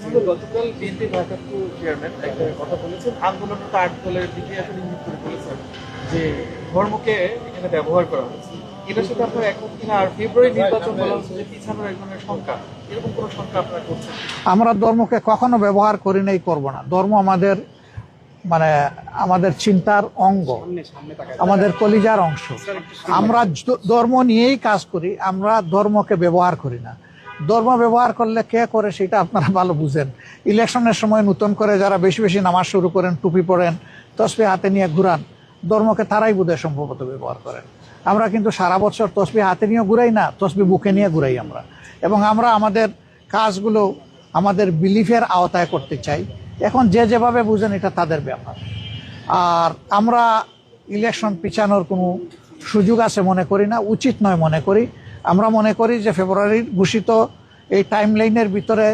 আসলে গতকাল বিএনপি ভারপ্রাপ্ত চেয়ারম্যান একটা কথা বলেছেন, আন্দোলনরত 8 দলের দিকে আসলে ইঙ্গিত করে বলেছেন যে ধর্মকে এখানে ব্যবহার করা হচ্ছে। এটার সাথে আপনার একমত কিনা? আর ফেব্রুয়ারি নির্বাচন বলা হচ্ছে যে পিছানোর এক ধরনের শঙ্কা, এরকম কোনো শঙ্কা আপনারা করছেন? আমরা ধর্মকে কখনো ব্যবহার করি নাই, করব না। ধর্ম আমাদের মানে আমাদের চিন্তার অঙ্গ, আমাদের কলিজার অংশ। আমরা ধর্ম নিয়েই কাজ করি, আমরা ধর্মকে ব্যবহার করি না। ধর্ম ব্যবহার করলে কে করে সেটা আপনারা ভালো বুঝেন। ইলেকশনের সময় নতুন করে যারা বেশি বেশি নামাজ শুরু করেন, টুপি পরেন, তসবি হাতে নিয়ে ঘুরান, ধর্মকে তারাই বোধহয় সম্ভবত ব্যবহার করেন। আমরা কিন্তু সারা বছর তসবি হাতে নিয়ে ঘুরাই না, তসবি বুকে নিয়ে ঘুরাই আমরা। এবং আমরা আমাদের কাজগুলো আমাদের বিলিফের আওতায় করতে চাই। এখন যে যেভাবে বুঝেন এটা তাদের ব্যাপার। আর আমরা ইলেকশন পিছানোর কোনো সুযোগ আছে মনে করি না, উচিত নয় মনে করি। আমরা মনে করি যে ফেব্রুয়ারির ঘোষিত এই টাইম লাইনের ভিতরে